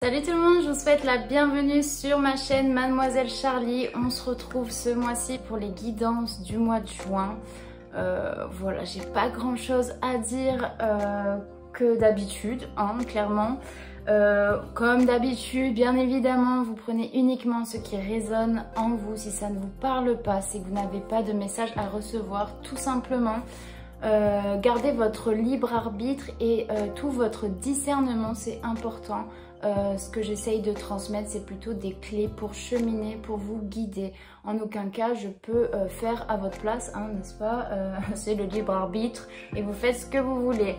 Salut tout le monde, je vous souhaite la bienvenue sur ma chaîne Mademoiselle Charlie. On se retrouve ce mois-ci pour les guidances du mois de juin. Voilà, j'ai pas grand chose à dire que d'habitude, hein, clairement. Comme d'habitude, bien évidemment, vous prenez uniquement ce qui résonne en vous. Si ça ne vous parle pas, si vous n'avez pas de message à recevoir, tout simplement. Gardez votre libre arbitre et tout votre discernement, c'est important. Ce que j'essaye de transmettre, c'est plutôt des clés pour cheminer, pour vous guider. En aucun cas, je peux faire à votre place, hein, n'est-ce pas? C'est le libre arbitre et vous faites ce que vous voulez.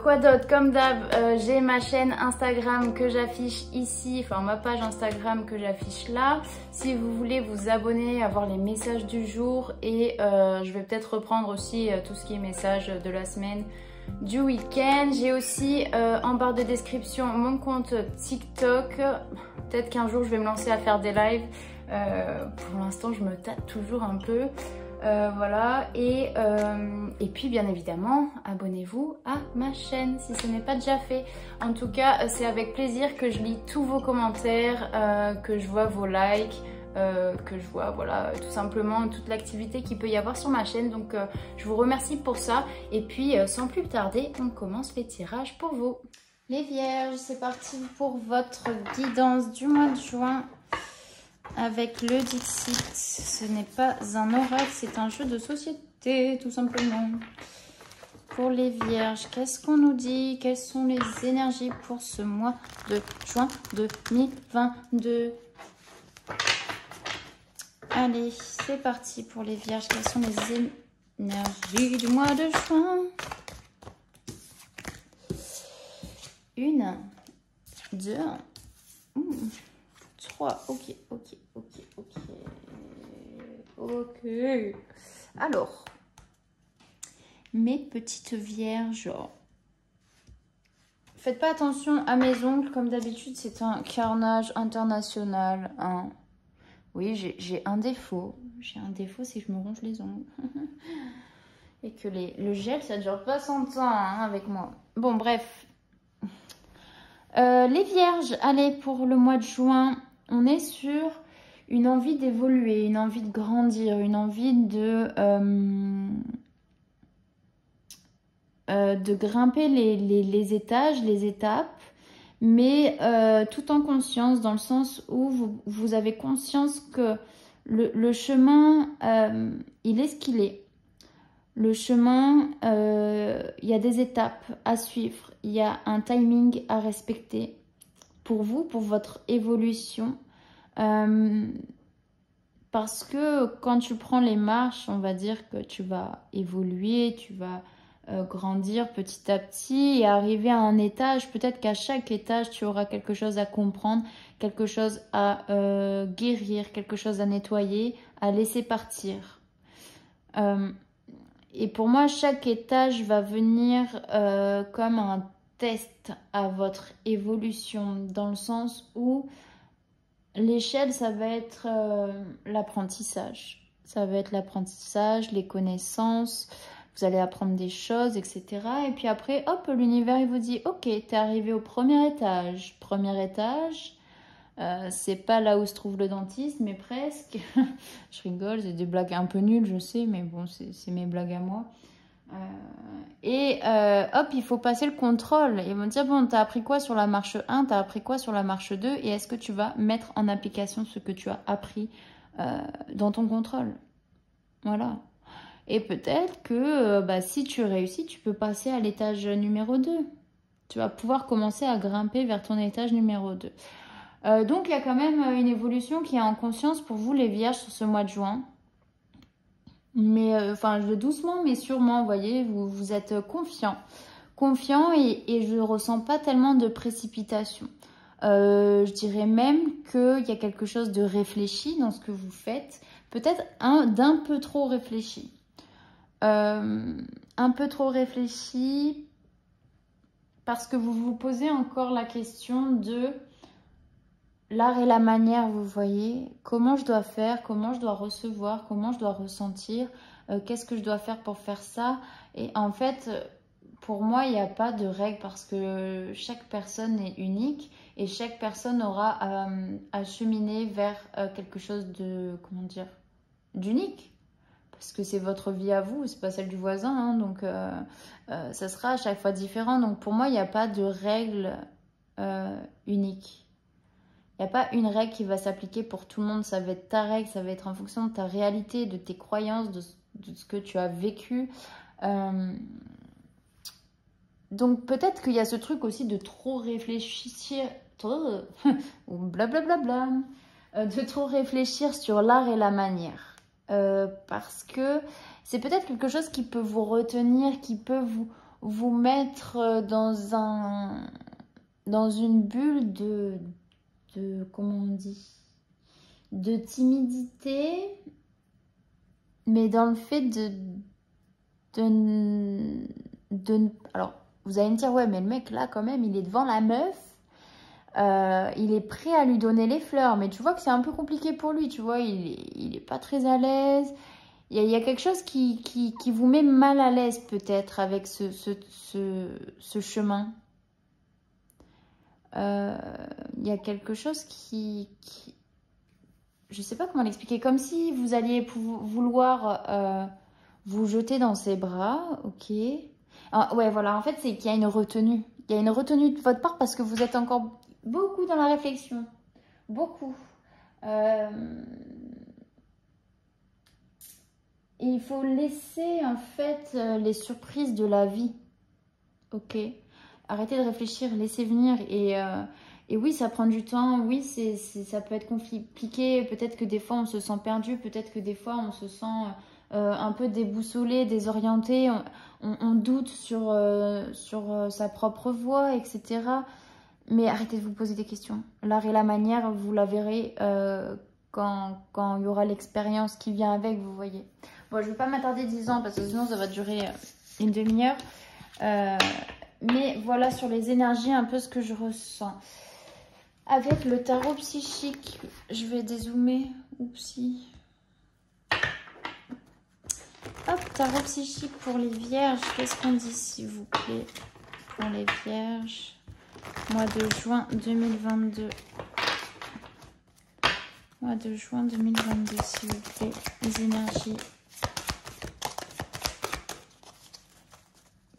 Quoi d'autre? Comme d'hab, j'ai ma chaîne Instagram que j'affiche ici, enfin ma page Instagram que j'affiche là. Si vous voulez vous abonner, avoir les messages du jour et je vais peut-être reprendre aussi tout ce qui est messages de la semaine, du week-end. J'ai aussi en barre de description mon compte TikTok. Peut-être qu'un jour je vais me lancer à faire des lives. Pour l'instant, je me tâte toujours un peu. Voilà, et puis bien évidemment, abonnez-vous à ma chaîne si ce n'est pas déjà fait. En tout cas, c'est avec plaisir que je lis tous vos commentaires, que je vois vos likes, que je vois, voilà, tout simplement toute l'activité qu'il peut y avoir sur ma chaîne. Donc, je vous remercie pour ça. Et puis, sans plus tarder, on commence les tirages pour vous. Les vierges, c'est parti pour votre guidance du mois de juin. Avec le Dixit, ce n'est pas un oracle, c'est un jeu de société, tout simplement. Pour les vierges, qu'est-ce qu'on nous dit? Quelles sont les énergies pour ce mois de juin 2022? Allez, c'est parti pour les vierges. Quelles sont les énergies du mois de juin? 1, 2, 3, ok. Alors, mes petites vierges, faites pas attention à mes ongles, comme d'habitude, c'est un carnage international. Hein. Oui, j'ai un défaut. J'ai un défaut, c'est que je me ronge les ongles. Et que le gel, ça dure pas 100 ans hein, avec moi. Bon, bref. Les vierges, allez, pour le mois de juin, on est sur une envie d'évoluer, une envie de grandir, une envie de grimper les étages, les étapes, mais tout en conscience, dans le sens où vous avez conscience que le chemin, il est ce qu'il est. Le chemin, il y a des étapes à suivre, il y a un timing à respecter pour vous, pour votre évolution. Parce que quand tu prends les marches, on va dire que tu vas évoluer, tu vas grandir petit à petit et arriver à un étage. Peut-être qu'à chaque étage, tu auras quelque chose à comprendre, quelque chose à guérir, quelque chose à nettoyer, à laisser partir. Et pour moi, chaque étage va venir comme un test à votre évolution, dans le sens où l'échelle, ça va être l'apprentissage. Ça va être l'apprentissage, les connaissances, vous allez apprendre des choses, etc. Et puis après, hop, l'univers, il vous dit, ok, t'es arrivé au premier étage. Premier étage, c'est pas là où se trouve le dentiste, mais presque. Je rigole, c'est des blagues un peu nulles, je sais, mais bon, c'est mes blagues à moi. Hop, il faut passer le contrôle. Ils vont dire, bon, t'as appris quoi sur la marche 1, t'as appris quoi sur la marche 2, et est-ce que tu vas mettre en application ce que tu as appris dans ton contrôle? Voilà. Et peut-être que si tu réussis, tu peux passer à l'étage numéro 2. Tu vas pouvoir commencer à grimper vers ton étage numéro 2. Donc, il y a quand même une évolution qui est en conscience pour vous, les vierges, sur ce mois de juin. Mais, enfin, doucement, mais sûrement, vous voyez, vous êtes confiant. Confiant et je ne ressens pas tellement de précipitation. Je dirais même qu'il y a quelque chose de réfléchi dans ce que vous faites. Peut-être d'un peu trop réfléchi. Un peu trop réfléchi parce que vous vous posez encore la question de l'art et la manière, vous voyez, comment je dois faire, comment je dois recevoir, comment je dois ressentir, qu'est-ce que je dois faire pour faire ça. Et en fait, pour moi, il n'y a pas de règle parce que chaque personne est unique et chaque personne aura à cheminer vers quelque chose de, comment dire, d'unique. Parce que c'est votre vie à vous, c'est pas celle du voisin, hein, donc ça sera à chaque fois différent. Donc pour moi, il n'y a pas de règle unique. Il n'y a pas une règle qui va s'appliquer pour tout le monde. Ça va être ta règle, ça va être en fonction de ta réalité, de tes croyances, de ce que tu as vécu. Donc peut-être qu'il y a ce truc aussi de trop réfléchir, ou blablabla, de trop réfléchir sur l'art et la manière. Parce que c'est peut-être quelque chose qui peut vous retenir, qui peut vous mettre dans une bulle comment on dit, de timidité, mais dans le fait alors vous allez me dire, ouais, mais le mec là quand même il est devant la meuf, il est prêt à lui donner les fleurs, mais tu vois que c'est un peu compliqué pour lui, tu vois, il est pas très à l'aise. Il y a quelque chose qui vous met mal à l'aise peut-être avec ce chemin. Il y a quelque chose je sais pas comment l'expliquer, comme si vous alliez vouloir vous jeter dans ses bras, ok. Alors, ouais, voilà, en fait, c'est qu'il y a une retenue. Il y a une retenue de votre part parce que vous êtes encore beaucoup dans la réflexion. Beaucoup. Et il faut laisser, en fait, les surprises de la vie. Ok. Arrêtez de réfléchir, laissez venir. Et oui, ça prend du temps. Oui, ça peut être compliqué. Peut-être que des fois, on se sent perdu. Peut-être que des fois, on se sent un peu déboussolé, désorienté. On doute sur sa propre voix, etc. Mais arrêtez de vous poser des questions. L'art et la manière, vous la verrez quand il y aura l'expérience qui vient avec, vous voyez. Bon, je ne vais pas m'attarder 10 ans parce que sinon, ça va durer une demi-heure. Mais voilà sur les énergies un peu ce que je ressens. Avec le tarot psychique, je vais dézoomer. Oupsie. Hop, tarot psychique pour les vierges. Qu'est-ce qu'on dit s'il vous plaît pour les vierges? Mois de juin 2022. Mois de juin 2022 s'il vous plaît. Les énergies.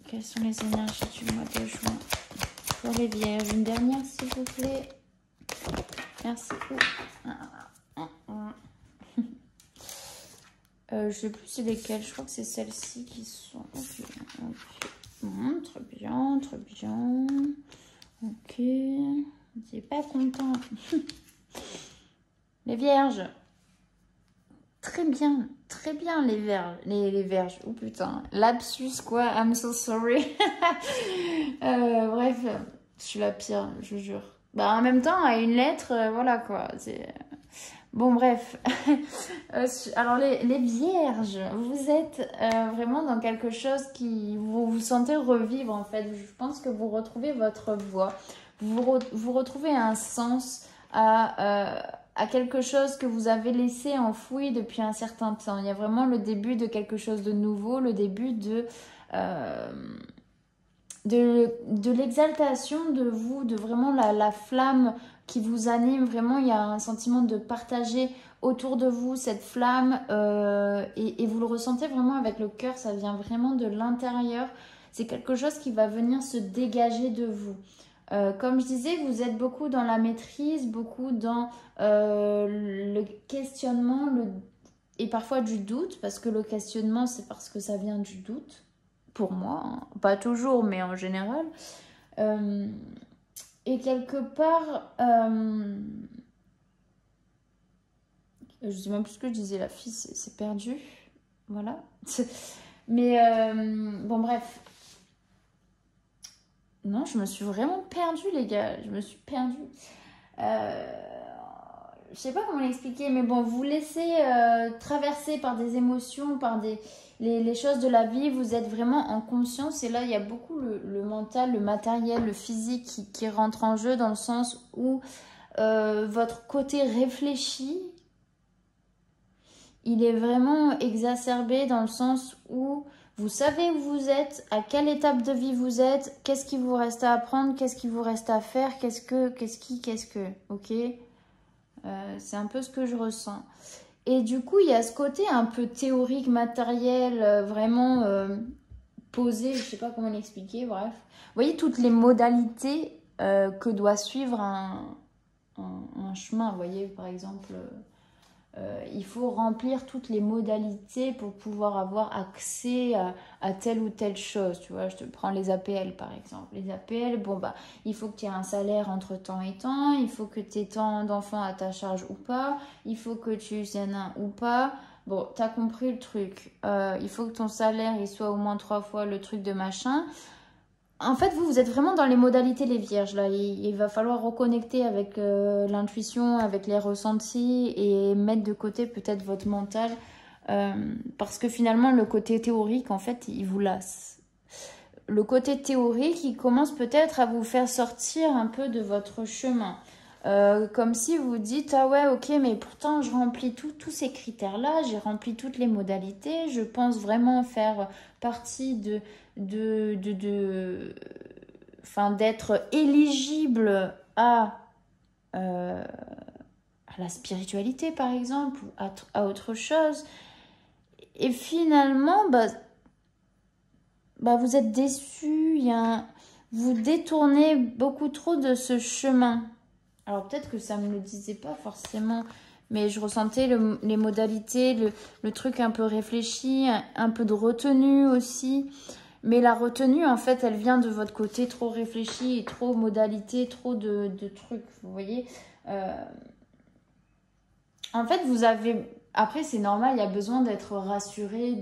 Quelles sont les énergies du mois de juin pour les vierges? Une dernière s'il vous plaît. Merci. Je sais plus c'est lesquelles. Je crois que c'est celles-ci qui sont. Ok. Très bien, très bien. Ok. C'est pas content. Les vierges. Très bien les vierges. Oh putain, lapsus quoi, I'm so sorry. Bref, je suis la pire, je vous jure. Bah en même temps, à une lettre, voilà quoi. Bon bref. Alors les vierges, vous êtes vraiment dans quelque chose qui vous sentez revivre en fait. Je pense que vous retrouvez votre voix. Vous retrouvez un sens à quelque chose que vous avez laissé enfoui depuis un certain temps. Il y a vraiment le début de quelque chose de nouveau, le début de l'exaltation de vous, de vraiment la flamme qui vous anime. Vraiment, il y a un sentiment de partager autour de vous cette flamme et vous le ressentez vraiment avec le cœur, ça vient vraiment de l'intérieur. C'est quelque chose qui va venir se dégager de vous. Comme je disais, vous êtes beaucoup dans la maîtrise, beaucoup dans le questionnement et parfois du doute, parce que le questionnement, c'est parce que ça vient du doute, pour moi, hein. Pas toujours, mais en général. Et quelque part, je sais même plus ce que je disais, la fille, c'est perdu, voilà. Mais bon, bref. Non, je me suis vraiment perdue, les gars. Je me suis perdue. Je sais pas comment l'expliquer, mais bon, vous laissez traverser par des émotions, par les choses de la vie. Vous êtes vraiment en conscience. Et là, il y a beaucoup le mental, le matériel, le physique qui rentre en jeu dans le sens où votre côté réfléchi, il est vraiment exacerbé dans le sens où Vous savez où vous êtes, à quelle étape de vie vous êtes, qu'est-ce qui vous reste à apprendre, qu'est-ce qui vous reste à faire, qu'est-ce que, ok? C'est un peu ce que je ressens. Et du coup, il y a ce côté un peu théorique, matériel, vraiment posé, je sais pas comment l'expliquer, bref. Vous voyez toutes les modalités que doit suivre un chemin, vous voyez, par exemple... il faut remplir toutes les modalités pour pouvoir avoir accès à telle ou telle chose. Tu vois, je te prends les APL par exemple. Les APL, bon bah, il faut que tu aies un salaire entre temps et temps, il faut que tu aies tant d'enfants à ta charge ou pas, il faut que tu aies un ou pas. Bon, t'as compris le truc. Il faut que ton salaire il soit au moins 3 fois le truc de machin. En fait, vous êtes vraiment dans les modalités les vierges. Là. Il va falloir reconnecter avec l'intuition, avec les ressentis et mettre de côté peut-être votre mental. Parce que finalement, le côté théorique, en fait, il vous lasse. Le côté théorique, il commence peut-être à vous faire sortir un peu de votre chemin. Comme si vous dites, ah ouais, ok, mais pourtant je remplis tous ces critères-là, j'ai rempli toutes les modalités, je pense vraiment faire partie d'être éligible à la spiritualité par exemple, ou à autre chose. Et finalement, vous êtes déçu, vous détournez beaucoup trop de ce chemin. Alors peut-être que ça ne me le disait pas forcément, mais je ressentais les modalités, le truc un peu réfléchi, un peu de retenue aussi. Mais la retenue, en fait, elle vient de votre côté trop réfléchi et trop modalité, trop de trucs, vous voyez. En fait, vous avez... Après, c'est normal, il y a besoin d'être rassuré,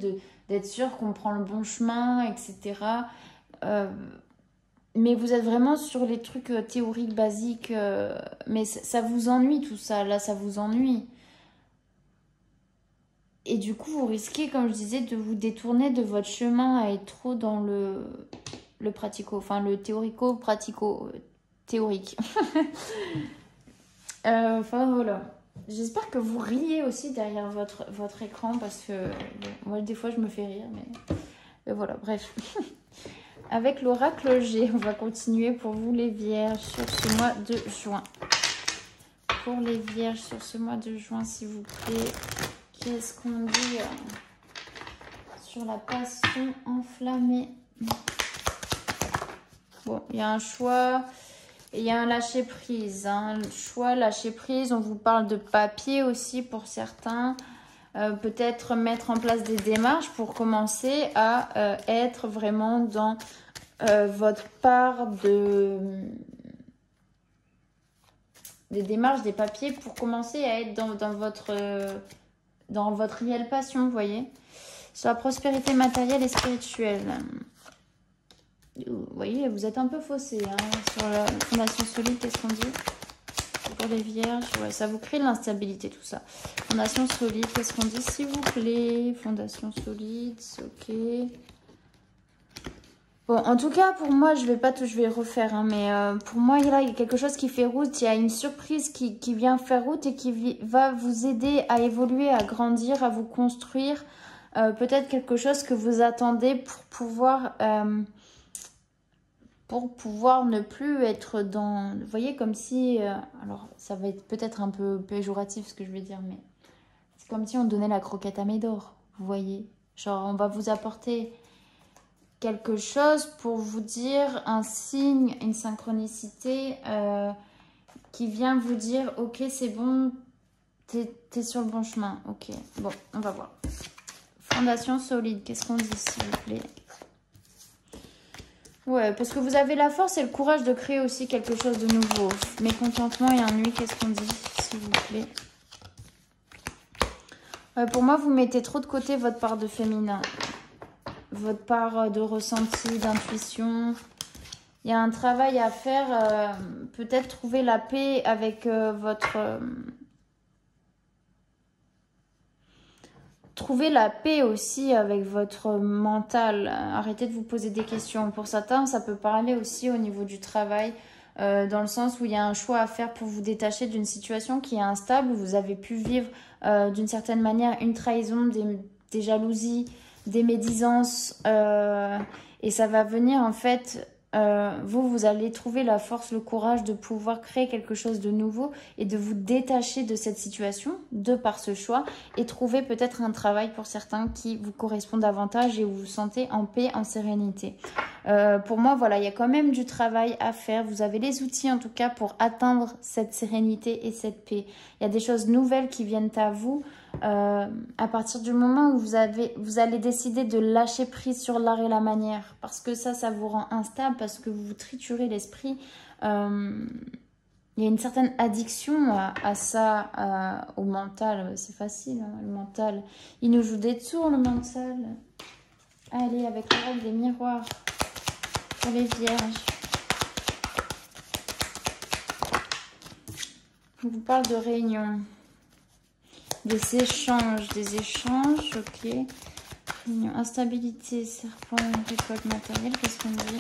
d'être sûr qu'on prend le bon chemin, etc. Mais vous êtes vraiment sur les trucs théoriques, basiques. Mais ça vous ennuie tout ça. Là, ça vous ennuie. Et du coup, vous risquez, comme je disais, de vous détourner de votre chemin à être trop dans le pratico. Enfin, le théorico-pratico-théorique. Enfin, voilà. J'espère que vous riez aussi derrière votre écran. Parce que moi, des fois, je me fais rire. Mais voilà, bref. Avec l'oracle G, on va continuer pour vous les vierges sur ce mois de juin. Pour les vierges sur ce mois de juin, s'il vous plaît, qu'est-ce qu'on dit sur la passion enflammée? Bon, il y a un choix et il y a un lâcher-prise. Hein. Le choix, lâcher-prise, on vous parle de papier aussi pour certains. Peut-être mettre en place des démarches pour commencer à être vraiment dans votre part des démarches, des papiers pour commencer à être dans votre réelle passion, vous voyez. Sur la prospérité matérielle et spirituelle. Vous voyez, vous êtes un peu faussé hein, sur la fondation solide, qu'est-ce qu'on dit? Pour les vierges, ouais, ça vous crée de l'instabilité tout ça. Fondation solide, qu'est-ce qu'on dit s'il vous plaît? Fondation solide, ok. Bon, en tout cas, pour moi, je vais refaire, hein, mais pour moi, là, il y a quelque chose qui fait route. Il y a une surprise qui vient faire route et qui va vous aider à évoluer, à grandir, à vous construire. Peut-être quelque chose que vous attendez pour pouvoir ne plus être dans... Vous voyez, comme si... alors, ça va être peut-être un peu péjoratif ce que je vais dire, mais c'est comme si on donnait la croquette à Médor, vous voyez. Genre, on va vous apporter quelque chose pour vous dire un signe, une synchronicité qui vient vous dire « Ok, c'est bon, t'es sur le bon chemin. » Ok, bon, on va voir. Fondation solide, qu'est-ce qu'on dit s'il vous plaît? Ouais, parce que vous avez la force et le courage de créer aussi quelque chose de nouveau. Mécontentement et ennui, qu'est-ce qu'on dit, s'il vous plaît? Ouais, pour moi, vous mettez trop de côté votre part de féminin. Votre part de ressenti, d'intuition. Il y a un travail à faire. Peut-être trouver la paix avec votre... Trouvez la paix aussi avec votre mental. Arrêtez de vous poser des questions. Pour certains, ça peut parler aussi au niveau du travail, dans le sens où il y a un choix à faire pour vous détacher d'une situation qui est instable, où vous avez pu vivre d'une certaine manière une trahison, des jalousies, des médisances et ça va venir en fait, vous allez trouver la force, le courage de pouvoir créer quelque chose de nouveau et de vous détacher de cette situation de par ce choix et trouver peut-être un travail pour certains qui vous correspond davantage et où vous vous sentez en paix, en sérénité. Pour moi, voilà, il y a quand même du travail à faire. Vous avez les outils en tout cas pour atteindre cette sérénité et cette paix. Il y a des choses nouvelles qui viennent à vous à partir du moment où vous allez décider de lâcher prise sur l'art et la manière. Parce que ça vous rend instable, parce que vous vous triturez l'esprit. Il y a une certaine addiction à ça, au mental. C'est facile, hein, le mental. Il nous joue des tours, le mental. Allez, avec le règle des miroirs. Pour les vierges. Je vous parle de réunion. Des échanges, ok. Réunion, instabilité, serpent, récolte matérielle, qu'est-ce qu'on dit?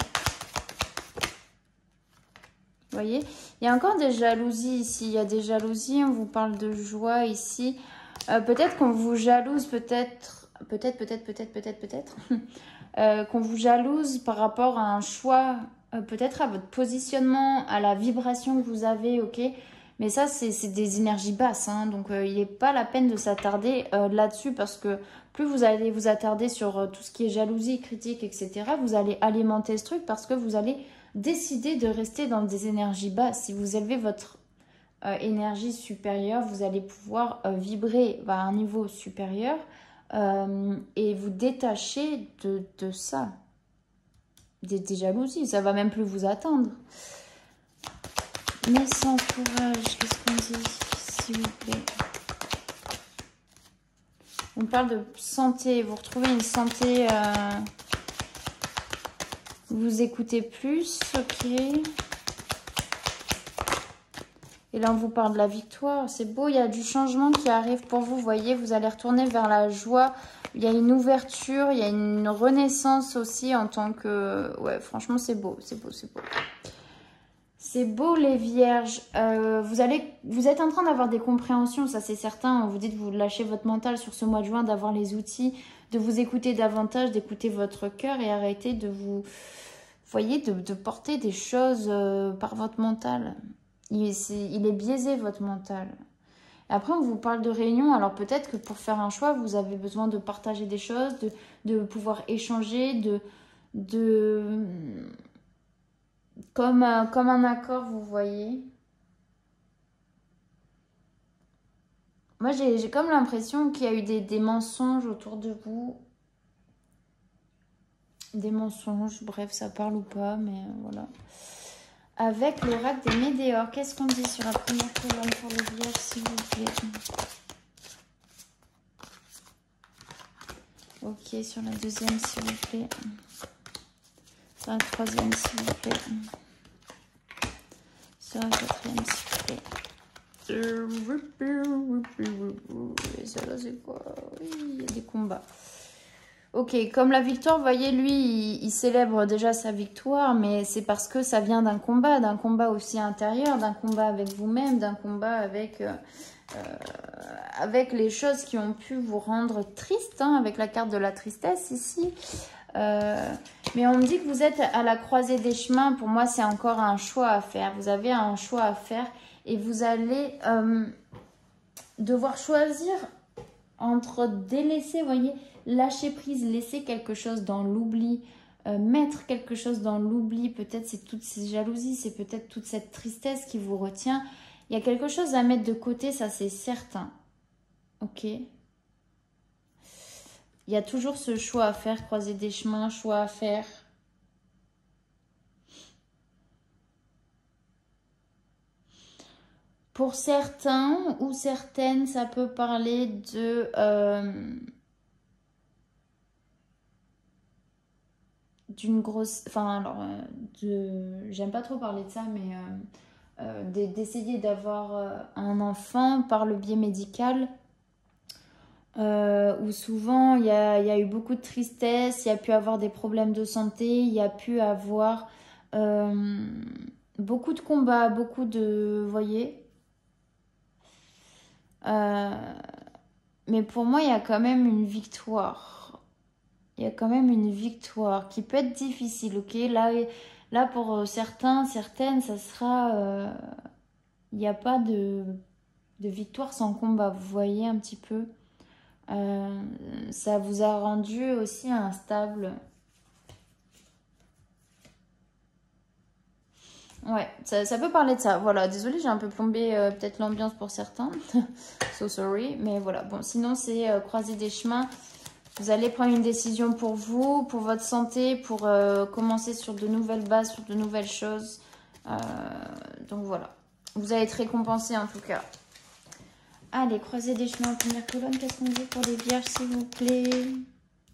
Vous voyez, il y a encore des jalousies ici, il y a des jalousies, on vous parle de joie ici. Peut-être qu'on vous jalouse, peut-être, qu'on vous jalouse par rapport à un choix, peut-être à votre positionnement, à la vibration que vous avez, ok. Mais ça, c'est des énergies basses, hein, donc il n'est pas la peine de s'attarder là-dessus parce que plus vous allez vous attarder sur tout ce qui est jalousie, critique, etc., vous allez alimenter ce truc parce que vous allez décider de rester dans des énergies basses. Si vous élevez votre énergie supérieure, vous allez pouvoir vibrer à un niveau supérieur et vous détacher de ça, des jalousies. Ça va même plus vous atteindre. Mais sans courage, qu'est-ce qu'on dit, s'il vous plaît? On parle de santé, vous retrouvez une santé, vous écoutez plus, ok. Et là, on vous parle de la victoire, c'est beau, il y a du changement qui arrive pour vous, vous voyez, vous allez retourner vers la joie. Il y a une ouverture, il y a une renaissance aussi en tant que... Ouais, franchement, c'est beau, c'est beau, c'est beau. C'est beau les vierges, vous êtes en train d'avoir des compréhensions, ça c'est certain, vous dites vous lâchez votre mental sur ce mois de juin, d'avoir les outils, de vous écouter davantage, d'écouter votre cœur et arrêter de vous, voyez, de porter des choses par votre mental. Il est biaisé votre mental. Après on vous parle de réunion, alors peut-être que pour faire un choix, vous avez besoin de partager des choses, de pouvoir échanger, comme un accord, vous voyez. Moi, j'ai comme l'impression qu'il y a eu des mensonges autour de vous. Des mensonges, bref, ça parle ou pas, mais voilà. Avec l'oracle des météores, qu'est-ce qu'on dit sur la première colonne pour les vierges, s'il vous plaît? Ok, sur la deuxième, s'il vous plaît. Sur la troisième, s'il vous plaît. Sur la quatrième, s'il vous plaît. Et ça là, c'est quoi? Oui, il y a des combats. Ok, comme la victoire, vous voyez, lui, il célèbre déjà sa victoire, mais c'est parce que ça vient d'un combat aussi intérieur, d'un combat avec vous-même, d'un combat avec les choses qui ont pu vous rendre triste, hein, avec la carte de la tristesse ici. Mais on me dit que vous êtes à la croisée des chemins. Pour moi, c'est encore un choix à faire. Vous avez un choix à faire et vous allez devoir choisir entre délaisser, vous voyez, lâcher prise, laisser quelque chose dans l'oubli, mettre quelque chose dans l'oubli. Peut-être c'est toutes ces jalousies, c'est peut-être toute cette tristesse qui vous retient. Il y a quelque chose à mettre de côté, ça c'est certain. Ok. Il y a toujours ce choix à faire, croiser des chemins, choix à faire. Pour certains ou certaines, ça peut parler de... d'une grosse... Enfin, alors, j'aime pas trop parler de ça, mais d'essayer d'avoir un enfant par le biais médical. Où souvent il y a eu beaucoup de tristesse, il y a pu avoir des problèmes de santé, il y a pu avoir beaucoup de combats, beaucoup de... Vous voyez, mais pour moi il y a quand même une victoire. il y a quand même une victoire qui peut être difficile, ok? Là pour certains, certaines, ça sera... il n'y a pas de victoire sans combat, vous voyez un petit peu. Ça vous a rendu aussi instable. Ouais, ça peut parler de ça. Voilà, désolée, j'ai un peu plombé peut-être l'ambiance pour certains. So sorry. Mais voilà, bon, sinon c'est croiser des chemins. Vous allez prendre une décision pour vous, pour votre santé, pour commencer sur de nouvelles bases, sur de nouvelles choses. Donc voilà, vous allez être récompensé en tout cas. Allez, croiser des chemins en première colonne. Qu'est-ce qu'on dit pour les vierges, s'il vous plaît?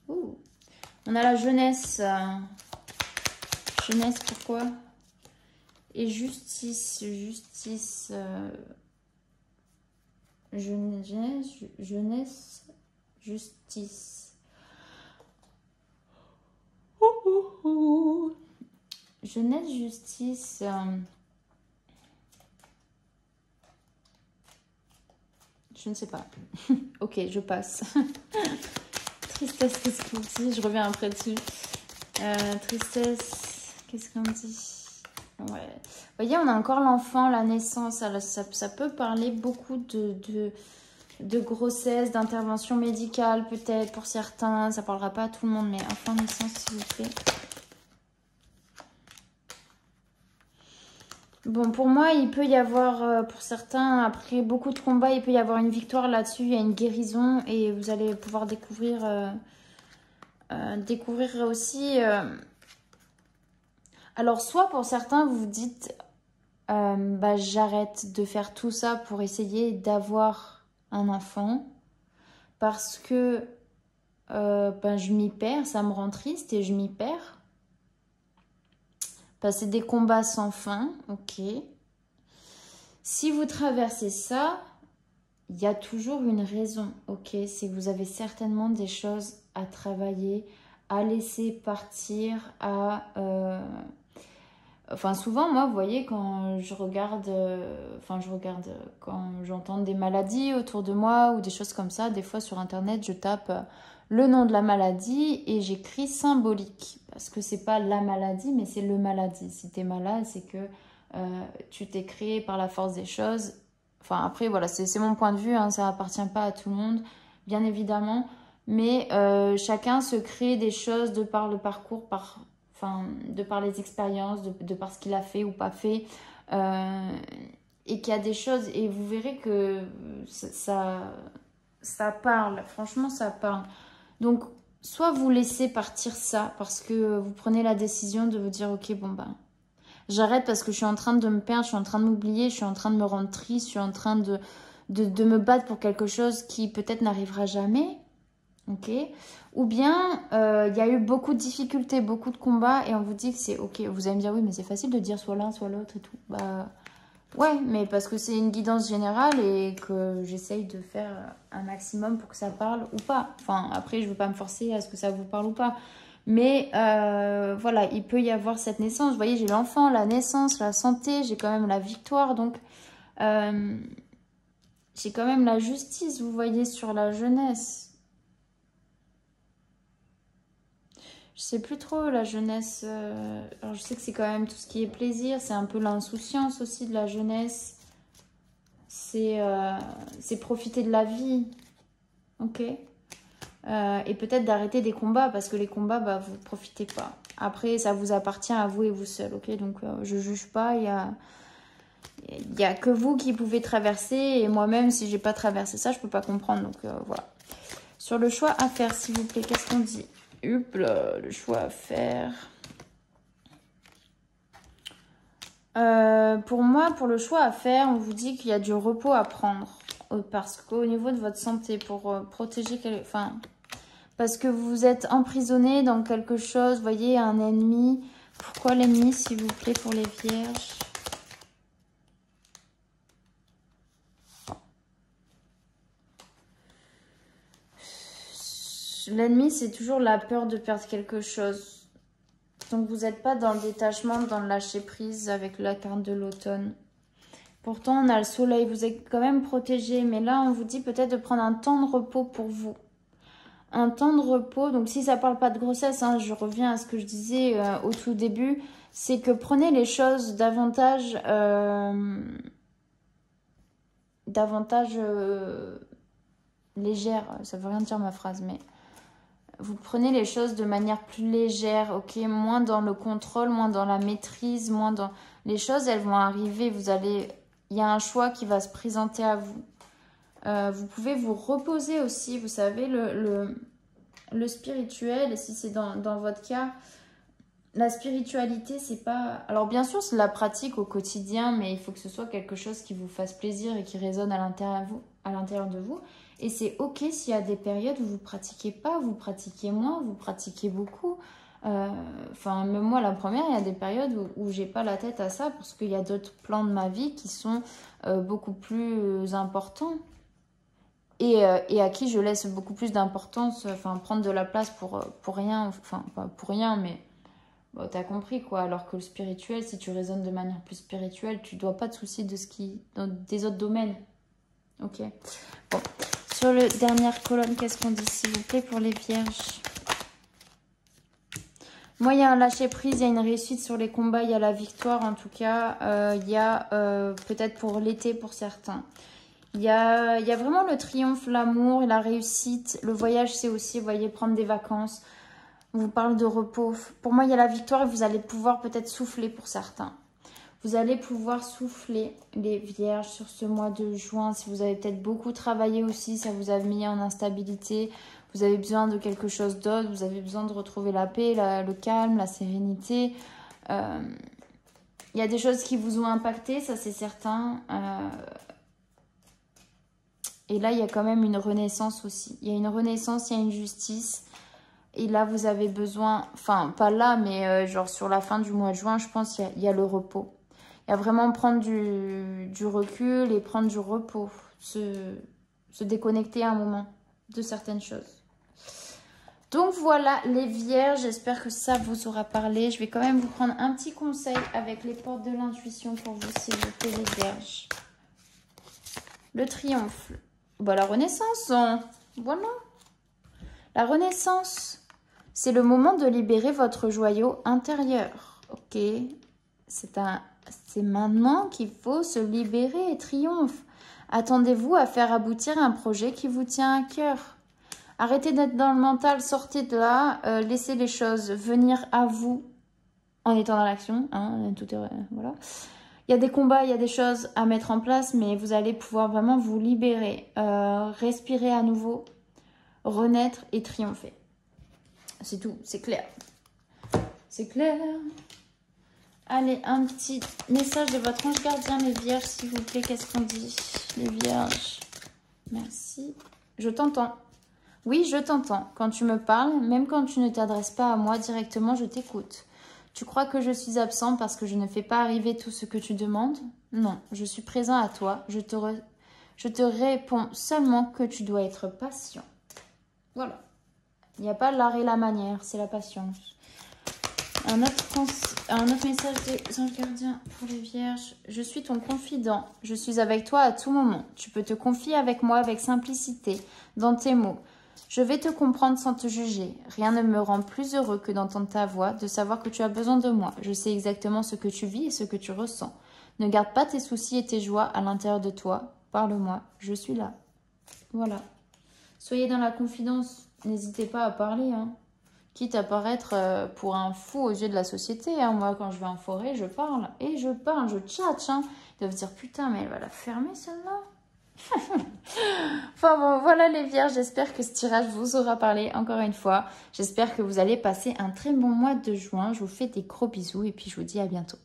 Ouh. On a la jeunesse. Jeunesse, pourquoi? Et justice, jeunesse, justice. Jeunesse, justice. Je ne sais pas. Ok, je passe. Tristesse, qu'est-ce qu'on dit? Je reviens après dessus. Tristesse, qu'est-ce qu'on dit? Ouais. Vous voyez, on a encore l'enfant, la naissance. Ça peut parler beaucoup de grossesse, d'intervention médicale peut-être pour certains. Ça ne parlera pas à tout le monde, mais enfant, naissance, s'il vous plaît. Bon, pour moi, il peut y avoir, pour certains, après beaucoup de combats, il peut y avoir une victoire là-dessus. Il y a une guérison et vous allez pouvoir découvrir aussi... Alors, soit pour certains, vous vous dites, bah, j'arrête de faire tout ça pour essayer d'avoir un enfant parce que ben, je m'y perds, ça me rend triste et je m'y perds. Passer des combats sans fin, ok. Si vous traversez ça, il y a toujours une raison, ok. C'est que vous avez certainement des choses à travailler, à laisser partir, à... Enfin, souvent, moi, vous voyez, quand je regarde... quand j'entends des maladies autour de moi ou des choses comme ça, des fois sur Internet, je tape le nom de la maladie et j'écris symbolique. Parce que c'est pas la maladie, mais c'est le maladie. Si tu es malade, c'est que tu t'es créé par la force des choses. Enfin, après, voilà, c'est mon point de vue, hein, ça appartient pas à tout le monde, bien évidemment. Mais chacun se crée des choses de par le parcours, de par les expériences, de par ce qu'il a fait ou pas fait. Et qu'il y a des choses, et vous verrez que ça parle, franchement, ça parle. Donc, soit vous laissez partir ça parce que vous prenez la décision de vous dire, ok, bon ben, j'arrête parce que je suis en train de me perdre, je suis en train de m'oublier, je suis en train de me rendre triste, je suis en train de me battre pour quelque chose qui peut-être n'arrivera jamais. Ok. Ou bien, il y a eu beaucoup de difficultés, beaucoup de combats et on vous dit que c'est ok. Vous allez me dire, oui, mais c'est facile de dire soit l'un, soit l'autre et tout. Bah, ouais, mais parce que c'est une guidance générale et que j'essaye de faire un maximum pour que ça parle ou pas. Enfin, après, je ne veux pas me forcer à ce que ça vous parle ou pas. Mais voilà, il peut y avoir cette naissance. Vous voyez, j'ai l'enfant, la naissance, la santé, j'ai quand même la victoire. Donc, j'ai quand même la justice, vous voyez, sur la jeunesse. Je sais plus trop, la jeunesse. Alors, je sais que c'est quand même tout ce qui est plaisir. C'est un peu l'insouciance aussi de la jeunesse. C'est profiter de la vie. Ok. Et peut-être d'arrêter des combats parce que les combats, bah, vous ne profitez pas. Après, ça vous appartient à vous et vous seul. Ok. Donc, je ne juge pas. Il y a que vous qui pouvez traverser. Et moi-même, si j'ai pas traversé ça, je peux pas comprendre. Donc, voilà. Sur le choix à faire, s'il vous plaît, qu'est-ce qu'on dit? Hop là, le choix à faire. Pour moi, pour le choix à faire, on vous dit qu'il y a du repos à prendre. Parce qu'au niveau de votre santé, pour protéger... Enfin, parce que vous êtes emprisonné dans quelque chose, vous voyez, un ennemi. Pourquoi l'ennemi, s'il vous plaît, pour les vierges? L'ennemi, c'est toujours la peur de perdre quelque chose. Donc, vous n'êtes pas dans le détachement, dans le lâcher-prise avec la carte de l'automne. Pourtant, on a le soleil, vous êtes quand même protégé. Mais là, on vous dit peut-être de prendre un temps de repos pour vous. un temps de repos. Donc si ça parle pas de grossesse, hein, je reviens à ce que je disais au tout début, c'est que prenez les choses davantage légères. Ça veut rien dire ma phrase, mais vous prenez les choses de manière plus légère, ok, moins dans le contrôle, moins dans la maîtrise, moins dans les choses, elles vont arriver. Il y a un choix qui va se présenter à vous. Vous pouvez vous reposer aussi, vous savez, le spirituel, et si c'est dans votre cas, la spiritualité, c'est pas... Alors bien sûr, c'est de la pratique au quotidien, mais il faut que ce soit quelque chose qui vous fasse plaisir et qui résonne à l'intérieur de vous. Et c'est ok s'il y a des périodes où vous pratiquez pas, vous pratiquez moins, vous pratiquez beaucoup. Enfin, même moi, la première, il y a des périodes où j'ai pas la tête à ça parce qu'il y a d'autres plans de ma vie qui sont beaucoup plus importants. Et à qui je laisse beaucoup plus d'importance, enfin prendre de la place pour rien, enfin pas pour rien, mais bon, t'as compris quoi. Alors que le spirituel, si tu raisonnes de manière plus spirituelle, tu dois pas te soucier de ce qui dans des autres domaines. Ok. Bon, sur le dernière colonne, qu'est-ce qu'on dit s'il vous plaît pour les vierges? Moi, il y a un lâcher-prise, il y a une réussite sur les combats, il y a la victoire en tout cas. Il y a peut-être pour l'été pour certains. Il y a vraiment le triomphe, l'amour et la réussite. Le voyage, c'est aussi, vous voyez, prendre des vacances. On vous parle de repos. Pour moi, il y a la victoire et vous allez pouvoir peut-être souffler pour certains. Vous allez pouvoir souffler, les vierges, sur ce mois de juin. Si vous avez peut-être beaucoup travaillé aussi, ça vous a mis en instabilité. Vous avez besoin de quelque chose d'autre. Vous avez besoin de retrouver la paix, le calme, la sérénité. Il y a des choses qui vous ont impacté, ça c'est certain. Et là, il y a quand même une renaissance aussi. Il y a une renaissance, il y a une justice. Et là, vous avez besoin, enfin, pas là, mais genre sur la fin du mois de juin, je pense qu'il y a le repos. Il y a vraiment prendre du recul et prendre du repos. Se déconnecter à un moment de certaines choses. Donc voilà, les vierges, j'espère que ça vous aura parlé. Je vais quand même vous prendre un petit conseil avec les portes de l'intuition pour vous, s'il vous plaît, les vierges. Le triomphe. Bah, la renaissance, hein. Voilà. La renaissance, c'est le moment de libérer votre joyau intérieur. Ok, c'est maintenant qu'il faut se libérer et triomphe. Attendez-vous à faire aboutir un projet qui vous tient à cœur. Arrêtez d'être dans le mental, sortez de là, laissez les choses venir à vous en étant dans l'action. Hein, tout est, voilà. Il y a des combats, il y a des choses à mettre en place, mais vous allez pouvoir vraiment vous libérer, respirer à nouveau, renaître et triompher. C'est tout, c'est clair. C'est clair. Allez, un petit message de votre ange gardien, les vierges, s'il vous plaît. Qu'est-ce qu'on dit, les vierges? Merci. Je t'entends. Oui, je t'entends. Quand tu me parles, même quand tu ne t'adresses pas à moi directement, je t'écoute. Tu crois que je suis absent parce que je ne fais pas arriver tout ce que tu demandes? Non, je suis présent à toi. Je te réponds seulement que tu dois être patient. Voilà. Il n'y a pas l'art et la manière, c'est la patience. Un autre message des anges gardiens pour les vierges. Je suis ton confident. Je suis avec toi à tout moment. Tu peux te confier avec moi avec simplicité, dans tes mots. Je vais te comprendre sans te juger. Rien ne me rend plus heureux que d'entendre ta voix, de savoir que tu as besoin de moi. Je sais exactement ce que tu vis et ce que tu ressens. Ne garde pas tes soucis et tes joies à l'intérieur de toi. Parle-moi, je suis là. Voilà. Soyez dans la confidence. N'hésitez pas à parler, hein. Quitte à paraître pour un fou aux yeux de la société. Hein. Moi, quand je vais en forêt, je parle. Et je parle, je tchatche. Hein. Ils doivent se dire, putain, mais elle va la fermer celle-là. Enfin bon, voilà les vierges. J'espère que ce tirage vous aura parlé encore une fois. J'espère que vous allez passer un très bon mois de juin. Je vous fais des gros bisous et puis je vous dis à bientôt.